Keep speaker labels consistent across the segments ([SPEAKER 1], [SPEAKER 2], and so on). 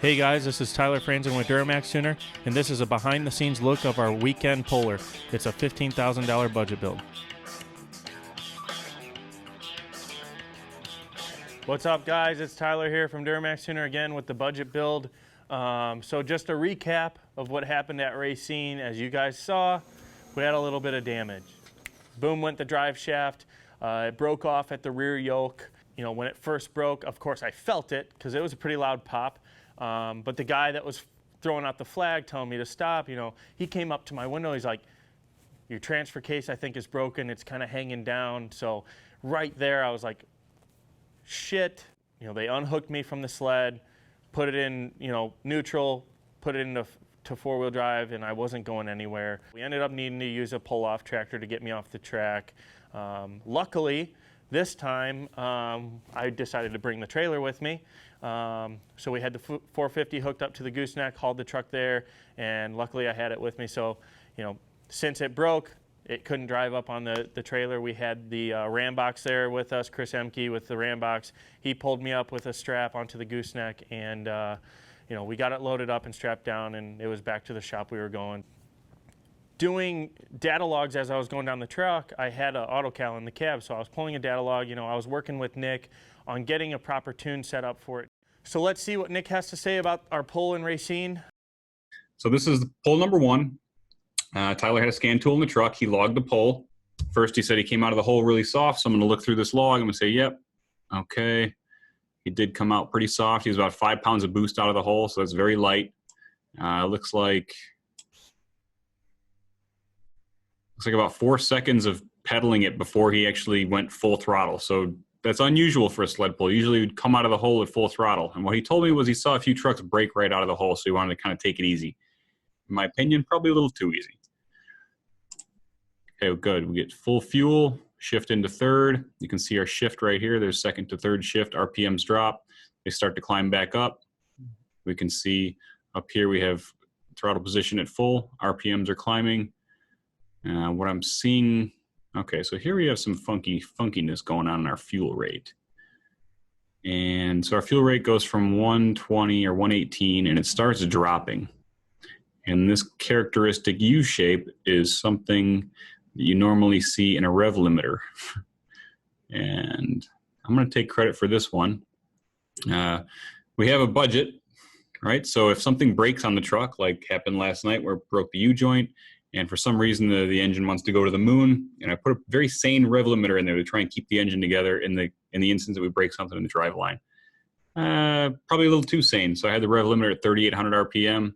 [SPEAKER 1] Hey guys, this is Tyler Franzen with Duramax Tuner, and this is a behind-the-scenes look of our weekend puller. It's a $15,000 budget build. What's up guys, it's Tyler here from Duramax Tuner again with the budget build. So just a recap of what happened at Racine. As you guys saw, we had a little bit of damage. Boom went the drive shaft. It broke off at the rear yoke. You know, when it first broke, of course I felt it because it was a pretty loud pop. But the guy that was throwing out the flag telling me to stop, you know, he came up to my window. He's like, your transfer case I think is broken. It's kind of hanging down. So right there I was like, shit. You know, they unhooked me from the sled, put it in, you know, neutral, put it into four-wheel drive, and I wasn't going anywhere. We ended up needing to use a pull-off tractor to get me off the track. Luckily, this time I decided to bring the trailer with me. So we had the 450 hooked up to the gooseneck, hauled the truck there, and luckily I had it with me. So, you know, since it broke, it couldn't drive up on the trailer. We had the ram box there with us, Chris Emke with the ram box. He pulled me up with a strap onto the gooseneck, and you know, we got it loaded up and strapped down, and it was back to the shop we were going. Doing data logs as I was going down the truck, I had an AutoCal in the cab, so I was pulling a data log. You know, I was working with Nick on getting a proper tune set up for it. So let's see what Nick has to say about our pull in Racine.
[SPEAKER 2] So this is pull number one. Tyler had a scan tool in the truck. He logged the pull. First, he said he came out of the hole really soft, so I'm going to look through this log. I'm going to say, yep, okay. He did come out pretty soft. He was about 5 pounds of boost out of the hole, so that's very light. Looks like about 4 seconds of pedaling it before he actually went full throttle. So that's unusual for a sled pull. Usually he would come out of the hole at full throttle. And what he told me was he saw a few trucks break right out of the hole, so he wanted to kind of take it easy. In my opinion, probably a little too easy. Okay, good. We get full fuel, shift into third. You can see our shift right here. There's second to third shift. RPMs drop. They start to climb back up. We can see up here we have throttle position at full. RPMs are climbing. What I'm seeing, okay, so here we have some funkiness going on in our fuel rate. And so our fuel rate goes from 120 or 118, and it starts dropping. And this characteristic U shape is something that you normally see in a rev limiter. And I'm going to take credit for this one. We have a budget, right? So if something breaks on the truck, like happened last night where it broke the U-joint, and for some reason the engine wants to go to the moon, and I put a very sane rev limiter in there to try and keep the engine together in the instance that we break something in the drive line. Probably a little too sane. So I had the rev limiter at 3,800 RPM.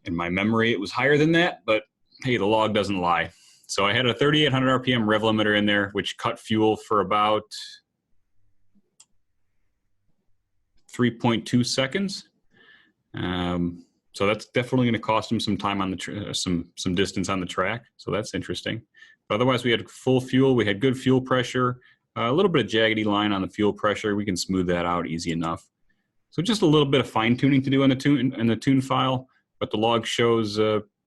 [SPEAKER 2] In my memory, it was higher than that, but hey, the log doesn't lie. So I had a 3,800 RPM rev limiter in there, which cut fuel for about 3.2 seconds. So that's definitely going to cost him some time on the some distance on the track. So that's interesting. But otherwise, we had full fuel. We had good fuel pressure. A little bit of jaggedy line on the fuel pressure. We can smooth that out easy enough. So just a little bit of fine tuning to do on the tune file. But the log shows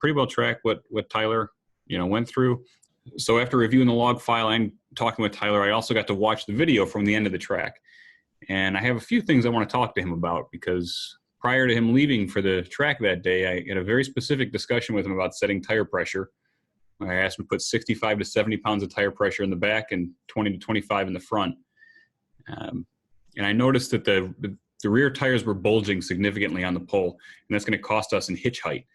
[SPEAKER 2] pretty well track what Tyler, you know, went through. So after reviewing the log file and talking with Tyler, I also got to watch the video from the end of the track. And I have a few things I want to talk to him about, because prior to him leaving for the track that day, I had a very specific discussion with him about setting tire pressure. I asked him to put 65 to 70 pounds of tire pressure in the back and 20 to 25 in the front. And I noticed that the rear tires were bulging significantly on the pull, and that's going to cost us in hitch height.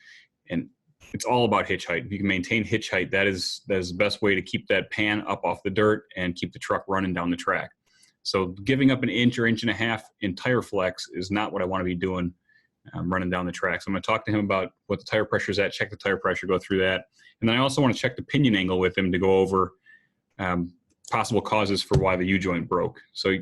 [SPEAKER 2] And it's all about hitch height. If you can maintain hitch height, that is the best way to keep that pan up off the dirt and keep the truck running down the track. So giving up an inch or inch and a half in tire flex is not what I want to be doing running down the track. So I'm going to talk to him about what the tire pressure is at, check the tire pressure, go through that. And then I also want to check the pinion angle with him to go over possible causes for why the U-joint broke. So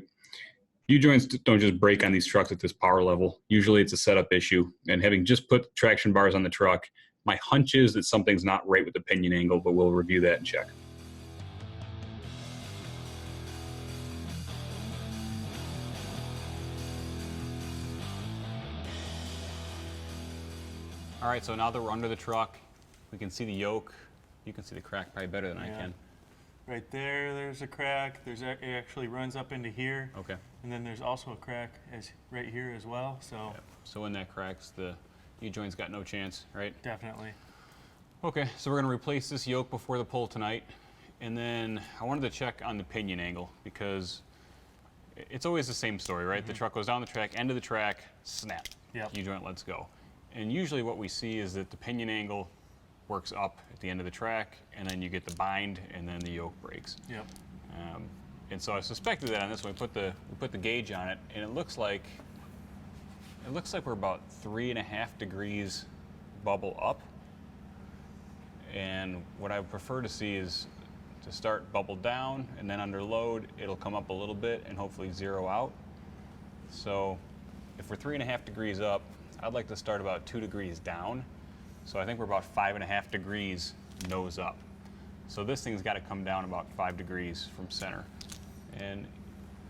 [SPEAKER 2] U-joints don't just break on these trucks at this power level. Usually it's a setup issue. And having just put traction bars on the truck, my hunch is that something's not right with the pinion angle, but we'll review that and check. All right, so now that we're under the truck, we can see the yoke. You can see the crack probably better than I can.
[SPEAKER 1] Right there, there's a crack. It actually runs up into here.
[SPEAKER 2] Okay.
[SPEAKER 1] And then there's also a crack right here as well. So
[SPEAKER 2] Yep. So when that cracks, the U-joint's got no chance, right?
[SPEAKER 1] definitely.
[SPEAKER 2] Okay, so we're going to replace this yoke before the pull tonight. And then I wanted to check on the pinion angle because it's always the same story, right? The truck goes down the track, end of the track, snap.
[SPEAKER 1] Yep.
[SPEAKER 2] U-joint lets go. And usually what we see is that the pinion angle works up at the end of the track, and then you get the bind, and then the yoke breaks.
[SPEAKER 1] Yep.
[SPEAKER 2] And so I suspected that on this one. We put the gauge on it, and it looks like we're about 3.5 degrees bubble up. And what I would prefer to see is to start bubble down, and then under load, it'll come up a little bit and hopefully zero out. So if we're 3.5 degrees up, I'd like to start about 2 degrees down. So I think we're about 5.5 degrees nose up. So this thing's got to come down about 5 degrees from center. And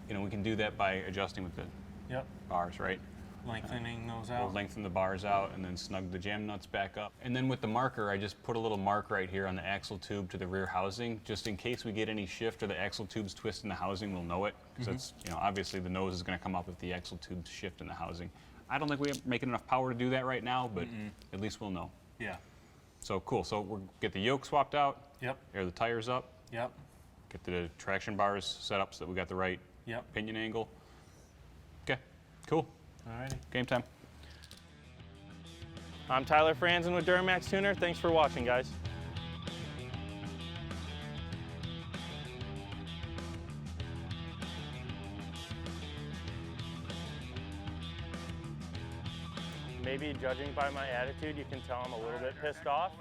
[SPEAKER 2] we can do that by adjusting with the
[SPEAKER 1] Yep.
[SPEAKER 2] bars, right?
[SPEAKER 1] Lengthening those
[SPEAKER 2] We'll
[SPEAKER 1] out.
[SPEAKER 2] lengthen the bars out and then snug the jam nuts back up. And then with the marker, I just put a little mark right here on the axle tube to the rear housing, just in case we get any shift or the axle tubes twist in the housing, we'll know it. Because it's, obviously the nose is going to come up if the axle tubes shift in the housing. I don't think we're making enough power to do that right now, but at least we'll know.
[SPEAKER 1] Yeah.
[SPEAKER 2] So cool. So we'll get the yoke swapped out,
[SPEAKER 1] Yep.
[SPEAKER 2] air the tires up,
[SPEAKER 1] Yep.
[SPEAKER 2] get the traction bars set up so that we got the right
[SPEAKER 1] Yep.
[SPEAKER 2] pinion angle. Okay, cool.
[SPEAKER 1] Alrighty.
[SPEAKER 2] Game time.
[SPEAKER 1] I'm Tyler Franzen with Duramax Tuner. Thanks for watching, guys. Maybe judging by my attitude, you can tell I'm a little bit pissed off.